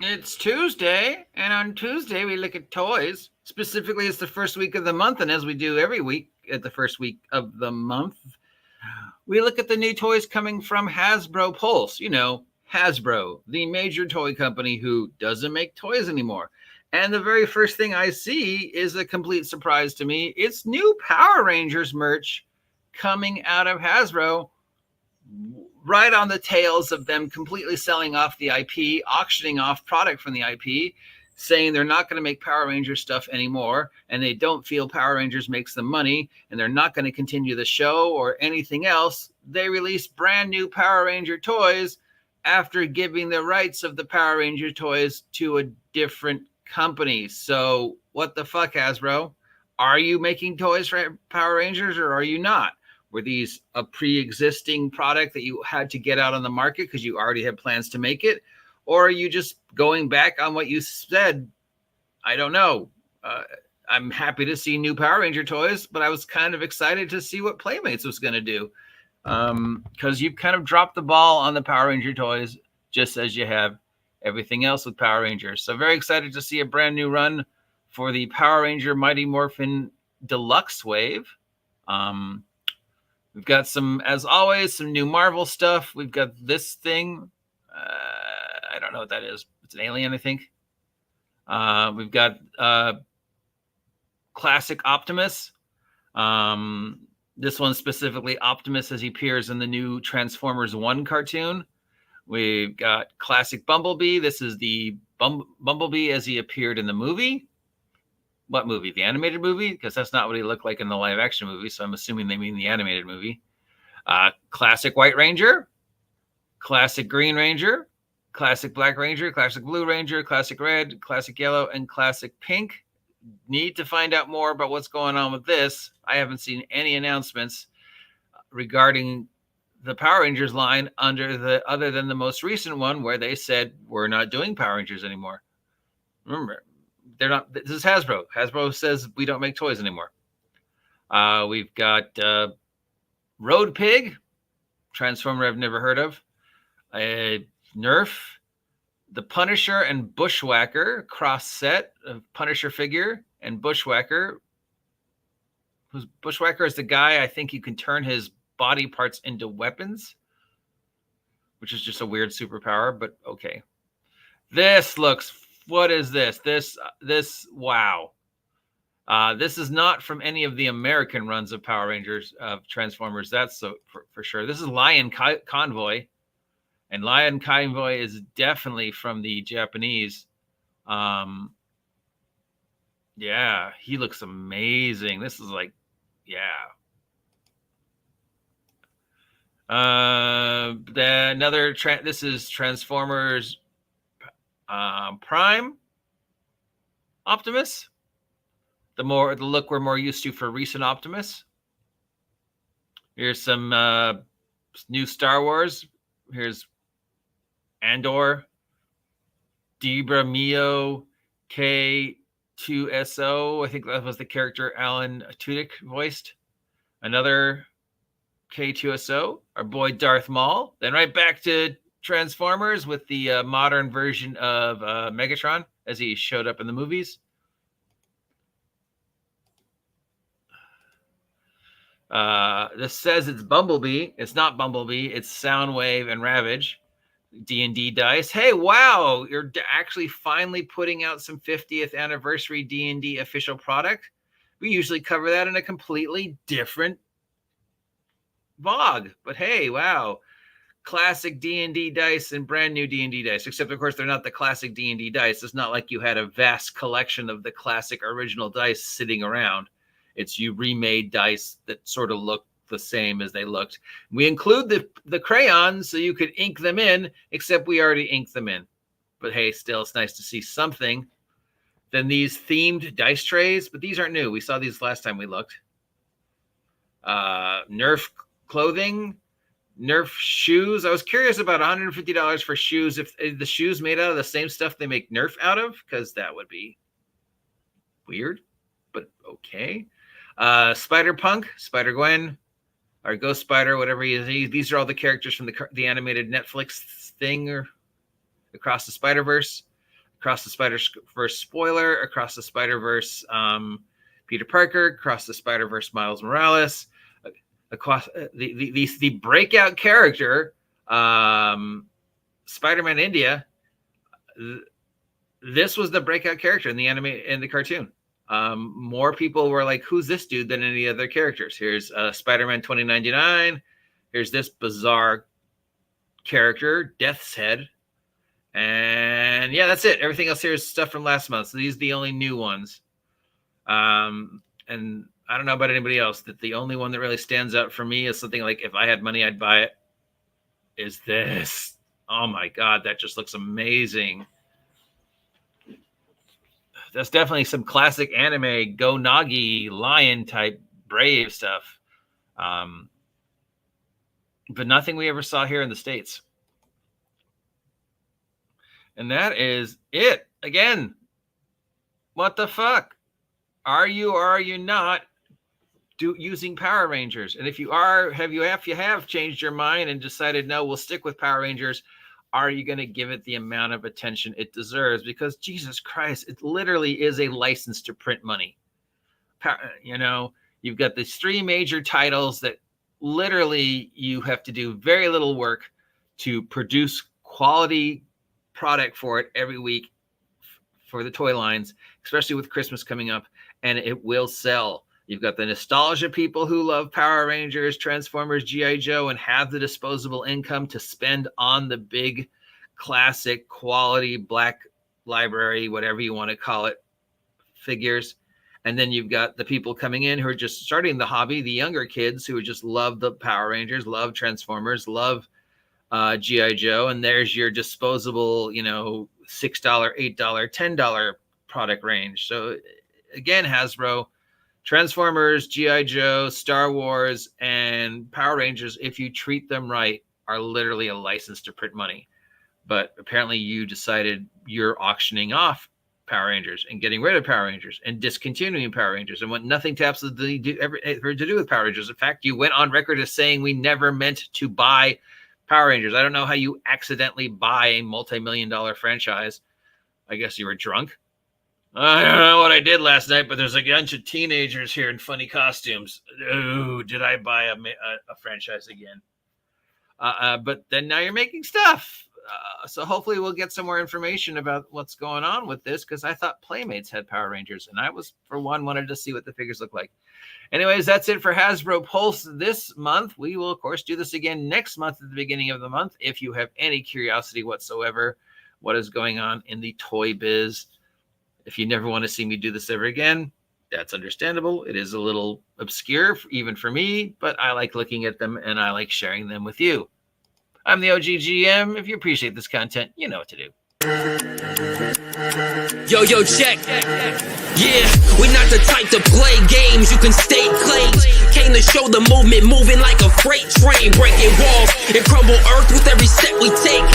It's Tuesday, and on Tuesday we look at toys. Specifically, it's the first week of the month, and as we do every week at the first week of the month, we look at the new toys coming from Hasbro Pulse. You know, Hasbro, the major toy company who doesn't make toys anymore. And the very first thing I see is a complete surprise to me. It's new Power Rangers merch coming out of Hasbro, right on the tails of them completely selling off the IP, auctioning off product from the IP, saying they're not going to make Power Rangers stuff anymore, and they don't feel Power Rangers makes them money, and they're not going to continue the show or anything else. They released brand new Power Ranger toys after giving the rights of the Power Ranger toys to a different company. So what the fuck, Hasbro? Are you making toys for Power Rangers or are you not? Were these a pre-existing product that you had to get out on the market because you already had plans to make it? Or are you just going back on what you said? I don't know. I'm happy to see new Power Ranger toys, but I was kind of excited to see what Playmates was going to do. Because you've kind of dropped the ball on the Power Ranger toys, just as you have everything else with Power Rangers. So very excited to see a brand new run for the Power Ranger Mighty Morphin Deluxe Wave. We've got some, as always, some new Marvel stuff. We've got this thing. I don't know what that is. It's an alien, I think. We've got classic Optimus. This one specifically Optimus as he appears in the new Transformers 1 cartoon. We've got classic Bumblebee. This is the Bumblebee as he appeared in the movie. What movie? The animated movie? Because that's not what he looked like in the live action movie. So I'm assuming they mean the animated movie. Classic White Ranger, classic Green Ranger, classic Black Ranger, classic Blue Ranger, classic Red, classic Yellow, and classic Pink. Need to find out more about what's going on with this. I haven't seen any announcements regarding the Power Rangers line other than the most recent one where they said we're not doing Power Rangers anymore. Remember, they're not. This is Hasbro. Hasbro says we don't make toys anymore. We've got Road Pig, Transformer I've never heard of. Nerf, the Punisher and Bushwhacker cross set of Punisher figure and Bushwhacker. Who's Bushwhacker is the guy I think you can turn his body parts into weapons, which is just a weird superpower, but okay. This looks. What is this? This wow. This is not from any of the American runs of Power Rangers, of Transformers. That's so for sure. This is Lion Convoy. And Lion Convoy is definitely from the Japanese. Yeah, he looks amazing. This is like, yeah. This is Transformers Prime Optimus. The look we're more used to for recent Optimus. Here's some new Star Wars. Here's Andor, Debra Mio K2SO. I think that was the character Alan Tudyk voiced. Another K2SO, our boy Darth Maul. Then right back to Transformers with the modern version of Megatron as he showed up in the movies. This says it's Bumblebee. It's not Bumblebee. It's Soundwave and Ravage. D&D dice. Hey, wow. You're actually finally putting out some 50th anniversary D&D official product. We usually cover that in a completely different VOG. But hey, wow. Classic D&D dice and brand new D&D dice. Except, of course, they're not the classic D&D dice. It's not like you had a vast collection of the classic original dice sitting around. It's you remade dice that sort of look the same as they looked. We include the crayons so you could ink them in, except we already inked them in. But hey, still, it's nice to see something. Then these themed dice trays, but these aren't new. We saw these last time we looked. Nerf clothing, Nerf shoes. I was curious about $150 for shoes. If the shoes made out of the same stuff they make Nerf out of, because that would be weird, but okay. Spider-Punk, Spider-Gwen, or Ghost Spider, whatever he is. These are all the characters from the animated Netflix thing or Across the Spider-Verse. Across the Spider-Verse spoiler, Across the Spider-Verse Peter Parker, Across the Spider-Verse Miles Morales, across the breakout character Spider-Man India. This was the breakout character in the anime, in the cartoon. More people were like, who's this dude, than any other characters. Here's Spider-Man 2099. Here's this bizarre character, Death's Head. And yeah, that's it. Everything else here is stuff from last month. So these are the only new ones. And I don't know about anybody else, that the only one that really stands out for me is something like, if I had money, I'd buy it, is this. Oh my God, that just looks amazing. That's definitely some classic anime, Go Nagi, lion type, brave stuff. But nothing we ever saw here in the States. And that is it. Again, what the fuck? Are you or are you not using Power Rangers? And if you are, if you have changed your mind and decided, no, we'll stick with Power Rangers, are you going to give it the amount of attention it deserves? Because Jesus Christ, it literally is a license to print money. You know, you've got these 3 major titles that literally you have to do very little work to produce quality product for it every week for the toy lines, especially with Christmas coming up, and it will sell. You've got the nostalgia people who love Power Rangers, Transformers, G.I. Joe, and have the disposable income to spend on the big classic quality Black Library, whatever you want to call it, figures. And then you've got the people coming in who are just starting the hobby, the younger kids who just love the Power Rangers, love Transformers, love G.I. Joe. And there's your disposable, you know, $6, $8, $10 product range. So again, Hasbro, Transformers, G.I. Joe, Star Wars, and Power Rangers, if you treat them right, are literally a license to print money. But apparently you decided you're auctioning off Power Rangers and getting rid of Power Rangers and discontinuing Power Rangers and want nothing to absolutely do with Power Rangers. In fact, you went on record as saying we never meant to buy Power Rangers. I don't know how you accidentally buy a multi-million-dollar franchise. I guess you were drunk. I don't know what I did last night, but there's a bunch of teenagers here in funny costumes. Oh, did I buy a franchise again? But then now you're making stuff. So hopefully we'll get some more information about what's going on with this, because I thought Playmates had Power Rangers, and I was, for one, wanted to see what the figures look like. Anyways, that's it for Hasbro Pulse this month. We will, of course, do this again next month at the beginning of the month. If you have any curiosity whatsoever, what is going on in the toy biz. If you never want to see me do this ever again, that's understandable. It is a little obscure, even for me, but I like looking at them and I like sharing them with you. I'm the OG GM. If you appreciate this content, you know what to do. Yo, check. Yeah, we're not the type to play games. You can stake claims. Came to show the movement moving like a freight train, breaking walls and crumble earth with every step we take.